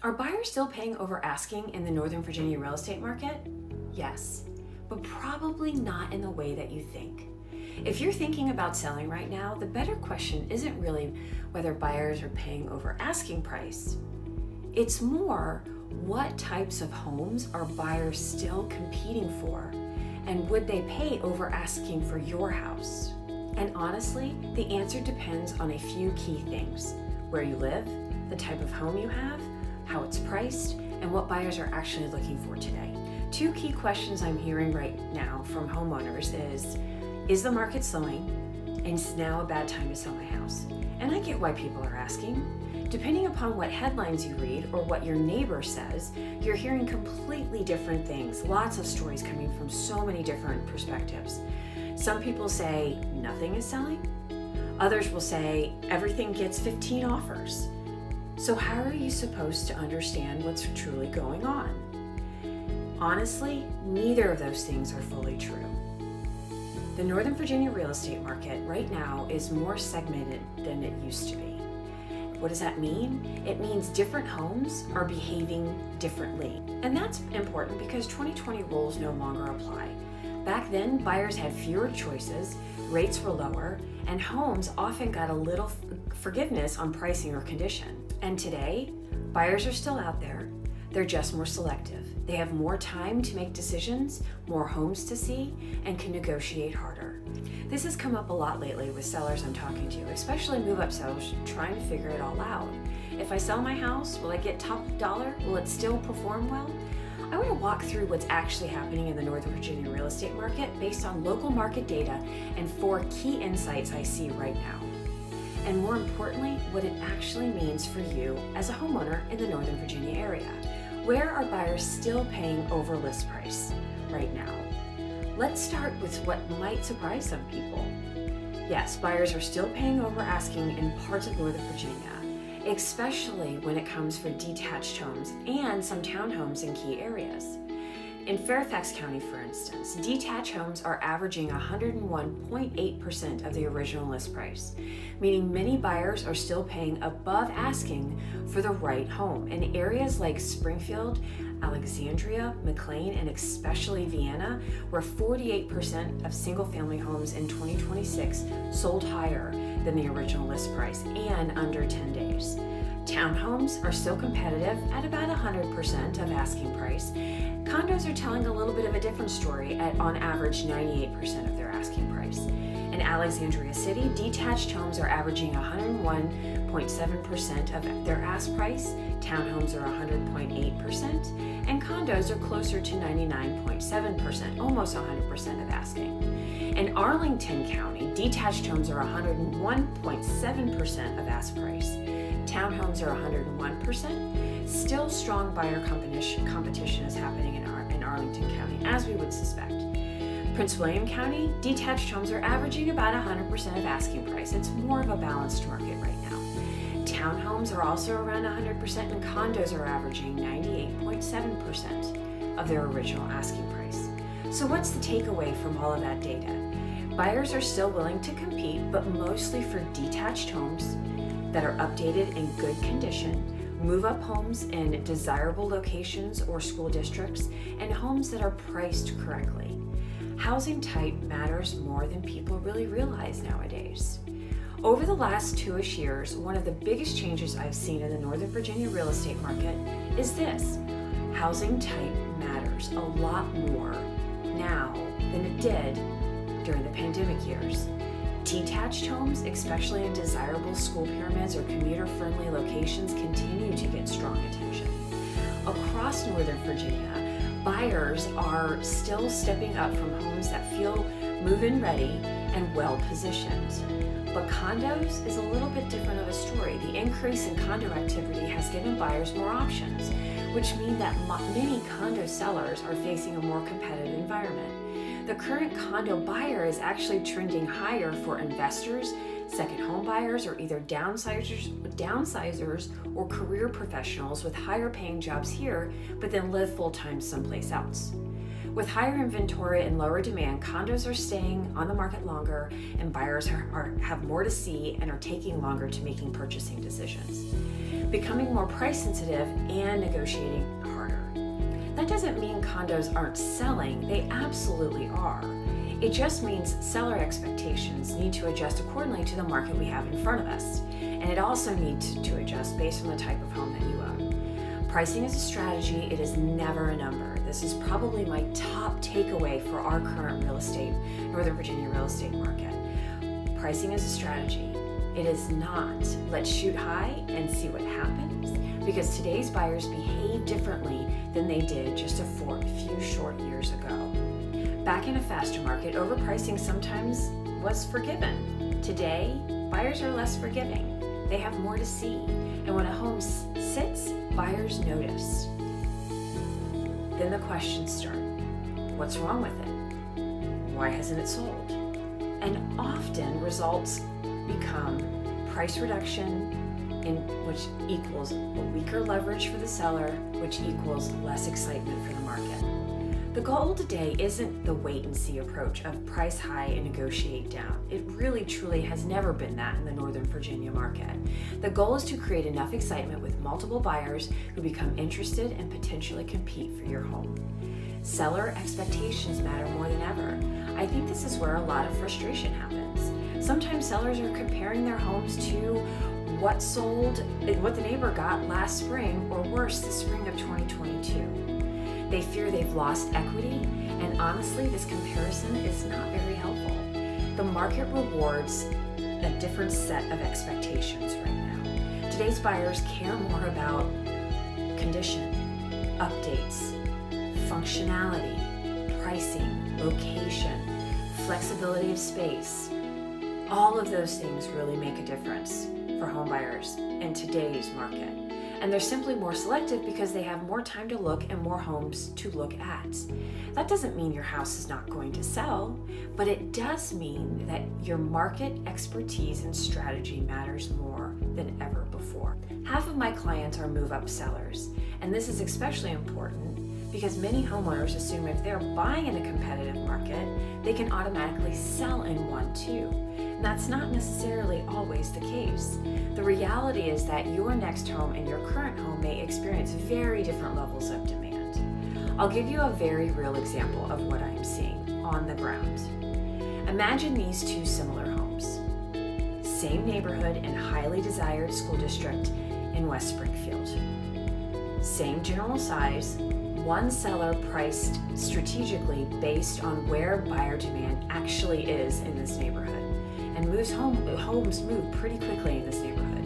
Are buyers still paying over asking in the Northern Virginia real estate market? Yes, but probably not in the way that you think. If you're thinking about selling right now, the better question isn't really whether buyers are paying over asking price. It's more, what types of homes are buyers still competing for? And would they pay over asking for your house? And honestly, the answer depends on a few key things: where you live, the type of home you have, how it's priced, and what buyers are actually looking for today. Two key questions I'm hearing right now from homeowners is the market slowing? And is now a bad time to sell my house? And I get why people are asking. Depending upon what headlines you read or what your neighbor says, you're hearing completely different things. Lots of stories coming from so many different perspectives. Some people say nothing is selling. Others will say everything gets 15 offers. So how are you supposed to understand what's truly going on? Honestly, neither of those things are fully true. The Northern Virginia real estate market right now is more segmented than it used to be. What does that mean? It means different homes are behaving differently. And that's important because 2020 rules no longer apply. Back then, buyers had fewer choices, rates were lower, and homes often got a little forgiveness on pricing or condition. And today, buyers are still out there. They're just more selective. They have more time to make decisions, more homes to see, and can negotiate harder. This has come up a lot lately with sellers I'm talking to, especially move-up sellers trying to figure it all out. If I sell my house, will I get top dollar? Will it still perform well? I want to walk through what's actually happening in the Northern Virginia real estate market based on local market data and 4 key insights I see right now. And more importantly, what it actually means for you as a homeowner in the Northern Virginia area. Where are buyers still paying over list price right now? Let's start with what might surprise some people. Yes, buyers are still paying over asking in parts of Northern Virginia, especially when it comes for detached homes and some townhomes in key areas. In Fairfax County, for instance, detached homes are averaging 101.8% of the original list price, meaning many buyers are still paying above asking for the right home. In areas like Springfield, Alexandria, McLean, and especially Vienna, where 48% of single-family homes in 2026 sold higher than the original list price and under 10 days. Townhomes are still competitive at about 100% of asking price. Condos are telling a little bit of a different story at, on average, 98% of their asking price. In Alexandria City, detached homes are averaging 101.7% of their ask price, townhomes are 100.8%, and condos are closer to 99.7%, almost 100% of asking. In Arlington County, detached homes are 101.7% of ask price. Townhomes are 101%. Still strong buyer competition is happening in Arlington County, as we would suspect. Prince William County, detached homes are averaging about 100% of asking price. It's more of a balanced market right now. Townhomes are also around 100%, and condos are averaging 98.7% of their original asking price. So what's the takeaway from all of that data? Buyers are still willing to compete, but mostly for detached homes that are updated in good condition, move-up homes in desirable locations or school districts, and homes that are priced correctly. Housing type matters more than people really realize nowadays. Over the last 2-ish years, one of the biggest changes I've seen in the Northern Virginia real estate market is this: housing type matters a lot more now than it did during the pandemic years. Detached homes, especially in desirable school pyramids or commuter-friendly locations, continue to get strong attention. Across Northern Virginia, buyers are still stepping up from homes that feel move-in ready and well-positioned. But condos is a little bit different of a story. The increase in condo activity has given buyers more options, which mean that many condo sellers are facing a more competitive environment. The current condo buyer is actually trending higher for investors, second home buyers, or either downsizers or career professionals with higher paying jobs here, but then live full-time someplace else. With higher inventory and lower demand, condos are staying on the market longer, and buyers have more to see and are taking longer to making purchasing decisions, becoming more price sensitive and negotiating harder. That doesn't mean condos aren't selling, they absolutely are. It just means seller expectations need to adjust accordingly to the market we have in front of us, and it also needs to adjust based on the type of home that you own. Pricing is a strategy, it is never a number. This is probably my top takeaway for our current Northern Virginia real estate market. Pricing is a strategy. It is not, let's shoot high and see what happens, because today's buyers behave differently than they did just a few short years ago. Back in a faster market, overpricing sometimes was forgiven. Today, buyers are less forgiving. They have more to see, and when a home sits, buyers notice. Then the questions start. What's wrong with it? Why hasn't it sold? And often results become price reduction, which equals a weaker leverage for the seller, which equals less excitement for the market. The goal today isn't the wait and see approach of price high and negotiate down. It really truly has never been that in the Northern Virginia market. The goal is to create enough excitement with multiple buyers who become interested and potentially compete for your home. Seller expectations matter more than ever. I think this is where a lot of frustration happens. Sometimes sellers are comparing their homes to what sold, what the neighbor got last spring, or worse, the spring of 2022. They fear they've lost equity, and honestly, this comparison is not very helpful. The market rewards a different set of expectations right now. Today's buyers care more about condition, updates, functionality, pricing, location, flexibility of space. All of those things really make a difference for home buyers in today's market. And they're simply more selective because they have more time to look and more homes to look at. That doesn't mean your house is not going to sell, but it does mean that your market expertise and strategy matters more than ever before. Half of my clients are move-up sellers, and this is especially important because many homeowners assume if they're buying in a competitive market, they can automatically sell in one too. And that's not necessarily always the case. The reality is that your next home and your current home may experience very different levels of demand. I'll give you a very real example of what I'm seeing on the ground. Imagine these two similar homes. Same neighborhood and highly desired school district in West Springfield. Same general size, one seller priced strategically based on where buyer demand actually is in this neighborhood. And homes move pretty quickly in this neighborhood.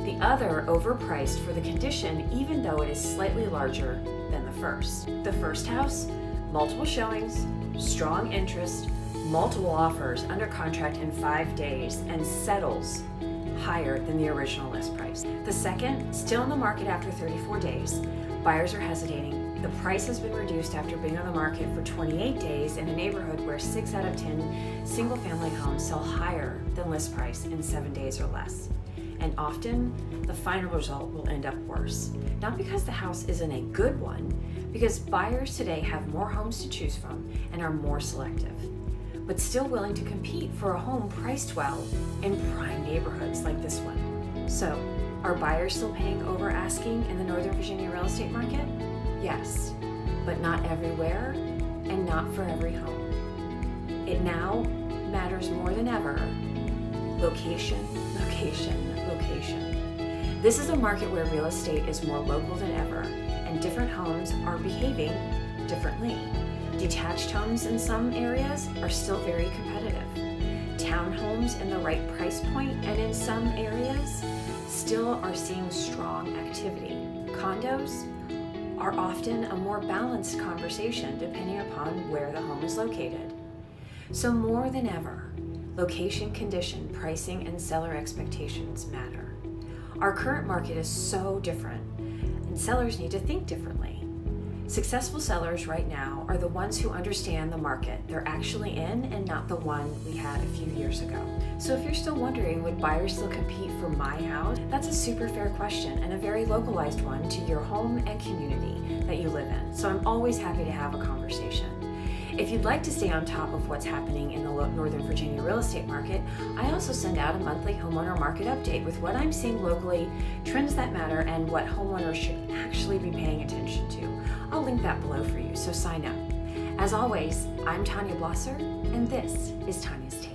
The other overpriced for the condition, even though it is slightly larger than the first. The first house, multiple showings, strong interest, multiple offers under contract in 5 days, and settles higher than the original list price. The second, still in the market after 34 days, buyers are hesitating. The price has been reduced after being on the market for 28 days in a neighborhood where 6 out of 10 single-family homes sell higher than list price in 7 days or less. And often, the final result will end up worse. Not because the house isn't a good one, because buyers today have more homes to choose from and are more selective, but still willing to compete for a home priced well in prime neighborhoods like this one. So, are buyers still paying over asking in the Northern Virginia real estate market? Yes, but not everywhere and not for every home. It now matters more than ever. Location, location, location. This is a market where real estate is more local than ever, and different homes are behaving differently. Detached homes in some areas are still very competitive. Townhomes in the right price point and in some areas still are seeing strong activity. Condos are often a more balanced conversation depending upon where the home is located. So more than ever, location, condition, pricing, and seller expectations matter. Our current market is so different, and sellers need to think differently. Successful sellers right now are the ones who understand the market they're actually in and not the one we had a few years ago. So if you're still wondering, would buyers still compete for my house? That's a super fair question and a very localized one to your home and community that you live in. So I'm always happy to have a conversation. If you'd like to stay on top of what's happening in the Northern Virginia real estate market, I also send out a monthly homeowner market update with what I'm seeing locally, trends that matter, and what homeowners should actually be paying attention to. I'll link that below for you, so sign up. As always, I'm Tanya Blosser, and this is Tanya's Take.